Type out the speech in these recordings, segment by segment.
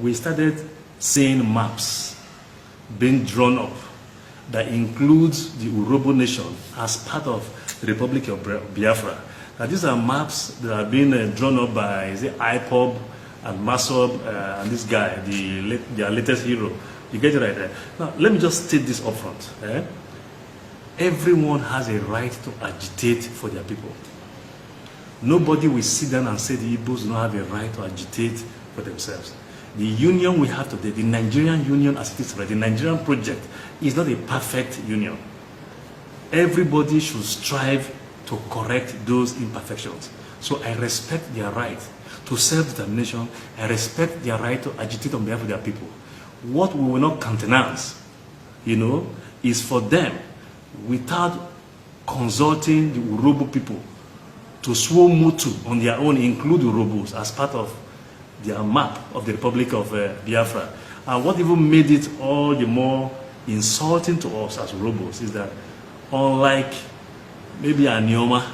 we started seeing maps being drawn up that includes the Urhobo nation as part of the Republic of Biafra. Now these are maps that are being drawn up by IPOB and Masob and this guy, their latest hero. You get it right there. Now let me just state this up front. Everyone has a right to agitate for their people. Nobody will sit down and say the Igbos do not have a right to agitate for themselves. The union we have today, the Nigerian union as it is today, the Nigerian project, is not a perfect union. Everybody should strive to correct those imperfections. So I respect their right to self-determination. I respect their right to agitate on behalf of their people. What we will not countenance, is for them, without consulting the Urhobo people, to swear Mutu on their own, include Urhobos as part of their map of the Republic of Biafra. And what even made it all the more insulting to us as Urhobos is that, unlike maybe Anioma,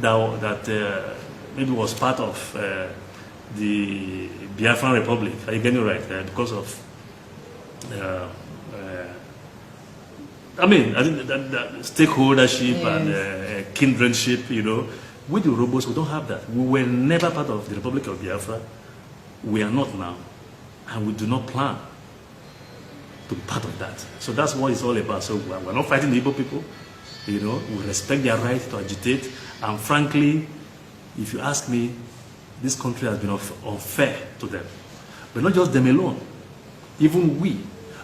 that maybe was part of the Biafra Republic, are you getting it right? Because of I think that stakeholdership and kindredship, with the Urhobos, we don't have that. We were never part of the Republic of Biafra. We are not now. And we do not plan to be part of that. So that's what it's all about. So we're not fighting the Igbo people. We respect their right to agitate. And frankly, if you ask me, this country has been unfair to them. But not just them alone. Even we.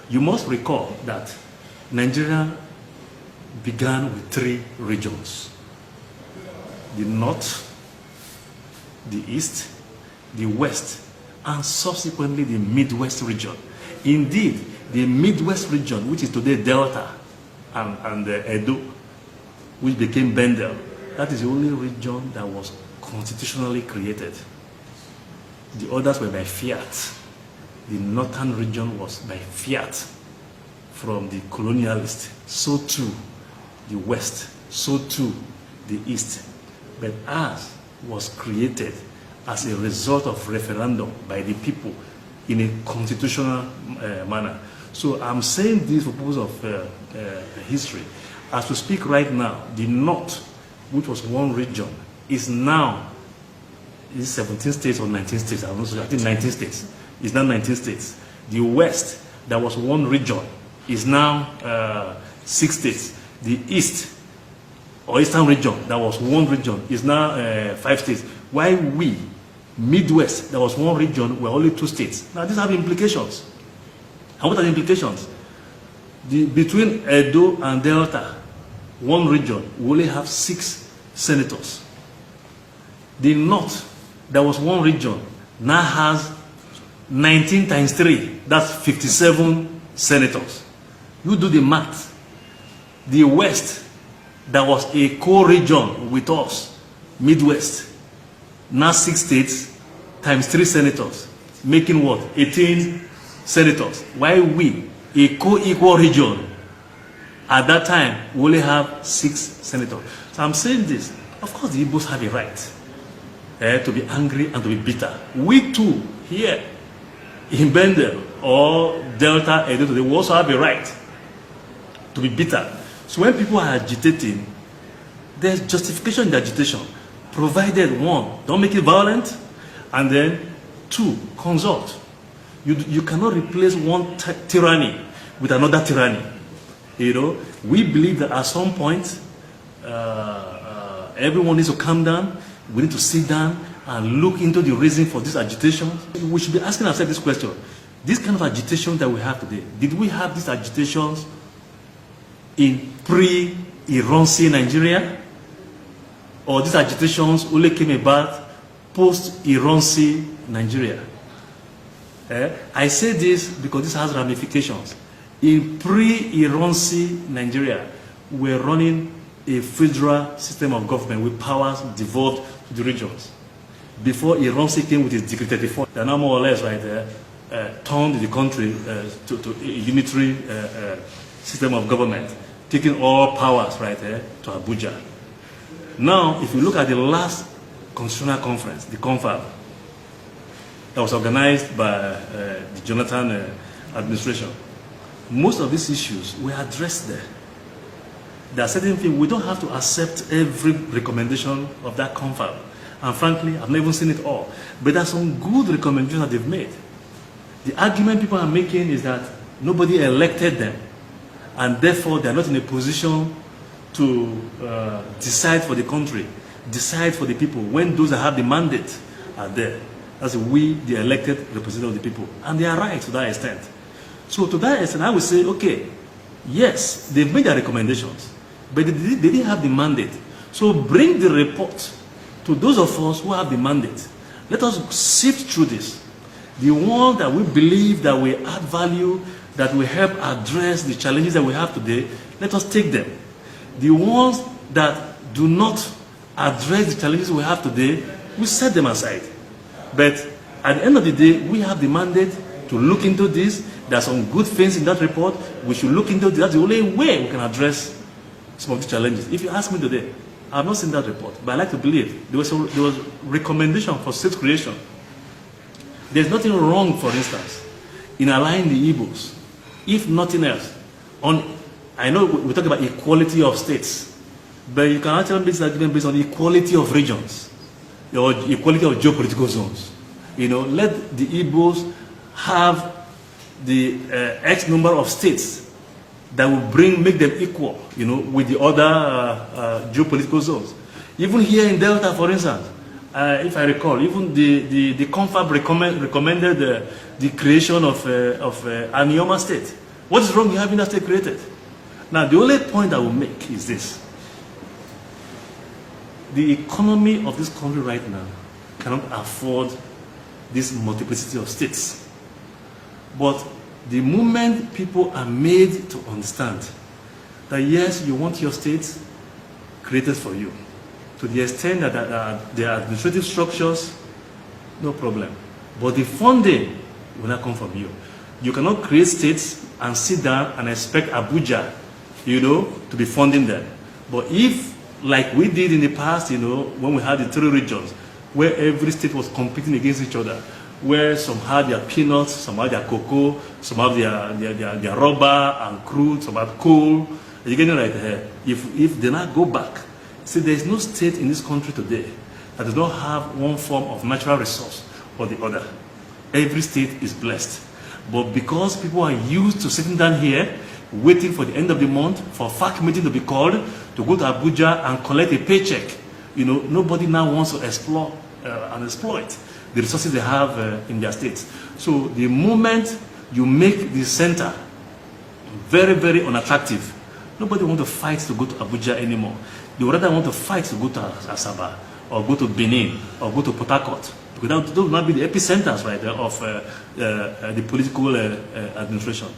You must recall that Nigeria began with 3 regions: the North, the East, the West, and subsequently the Midwest region. Indeed, the Midwest region, which is today Delta and Edo, which became Bendel, that is the only region that was constitutionally created. The others were by fiat. The northern region was by fiat from the colonialists. So too the West, so too the East. But ours was created as a result of referendum by the people in a constitutional manner. So I'm saying this for purpose of history. As we speak right now, the North, which was one region, is now 17 states or 19 states. I think 19 states. It's now 19 states. The West, that was one region, is now 6 states. The East, or Eastern region, that was one region, is now 5 states. While we, Midwest, that was one region, were only 2 states. Now these have implications. And what are the implications? Between Edo and Delta, one region, we only have 6 senators. The North, that was one region, now has 19 times 3, that's 57 senators. You do the math. The West, that was a co-region with us, Midwest, now 6 states times 3 senators, making what? 18 senators. While we, a co-equal region, at that time, we only have 6 senators. So I'm saying this, of course the Igbos have a right to be angry and to be bitter. We too, here in Bendel or Delta, Edo, we also have a right to be bitter. So when people are agitating, there's justification in the agitation, provided 1, don't make it violent, and then 2, consult. You cannot replace one tyranny with another tyranny. We believe that at some point, everyone needs to calm down. We need to sit down and look into the reason for this agitation. We should be asking ourselves this question. This kind of agitation that we have today, did we have these agitations in pre-Ironsi Nigeria? Or these agitations only came about post-Ironsi Nigeria? I say this because this has ramifications. In pre-Ironsi Nigeria, we're running a federal system of government with powers devolved to the regions. Before Ironsi came with his Decree 34, they're now more or less turned the country to a unitary system of government, taking all powers to Abuja. Now, if you look at the last constitutional conference, the confab, that was organized by the Jonathan administration. Most of these issues were addressed there. There are certain things we don't have to accept every recommendation of that confab. And frankly, I've never seen it all. But there are some good recommendations that they've made. The argument people are making is that nobody elected them, and therefore they're not in a position to decide for the country, decide for the people, when those that have the mandate are there. That's we, the elected representatives of the people. And they are right to that extent. So to that extent, I would say, okay, yes, they've made their recommendations, but they didn't have the mandate. So bring the report to those of us who have the mandate. Let us sift through this. The ones that we believe that will add value, that will help address the challenges that we have today, let us take them. The ones that do not address the challenges we have today, we set them aside. But at the end of the day, we have the mandate to look into this. There are some good things in that report. We should look into this. That's the only way we can address some of the challenges. If you ask me today, I have not seen that report, but I like to believe there was recommendation for state creation. There's nothing wrong, for instance, in allowing the Igbos, if nothing else. I know we talk about equality of states, but you can actually make this argument based on equality of regions, or equality of geopolitical zones. You know, let the Igbos have the X number of states that will make them equal, you know, with the other geopolitical zones. Even here in Delta, for instance, if I recall, even the confab recommended the creation of Anioma state. What is wrong in having that state created? Now, the only point I will make is this. The economy of this country right now cannot afford this multiplicity of states. But the moment people are made to understand that yes, you want your state created for you, to the extent that there are administrative structures, no problem. But the funding will not come from you. You cannot create states and sit down and expect Abuja, you know, to be funding them. But if, like we did in the past, you know, when we had the 3 regions, where every state was competing against each other, where some had their peanuts, some had their cocoa, some had their rubber and crude, some had coal. You're getting right here. If they not go back, see, there is no state in this country today that does not have one form of natural resource or the other. Every state is blessed. But because people are used to sitting down here, waiting for the end of the month, for a FAC meeting to be called, to go to Abuja and collect a paycheck, you know, nobody now wants to explore and exploit the resources they have in their states. So the moment you make the center very, very unattractive, nobody wants to fight to go to Abuja anymore. They would rather want to fight to go to Asaba, or go to Benin, or go to Port Harcourt, because those will not be the epicenters right there of the political administration.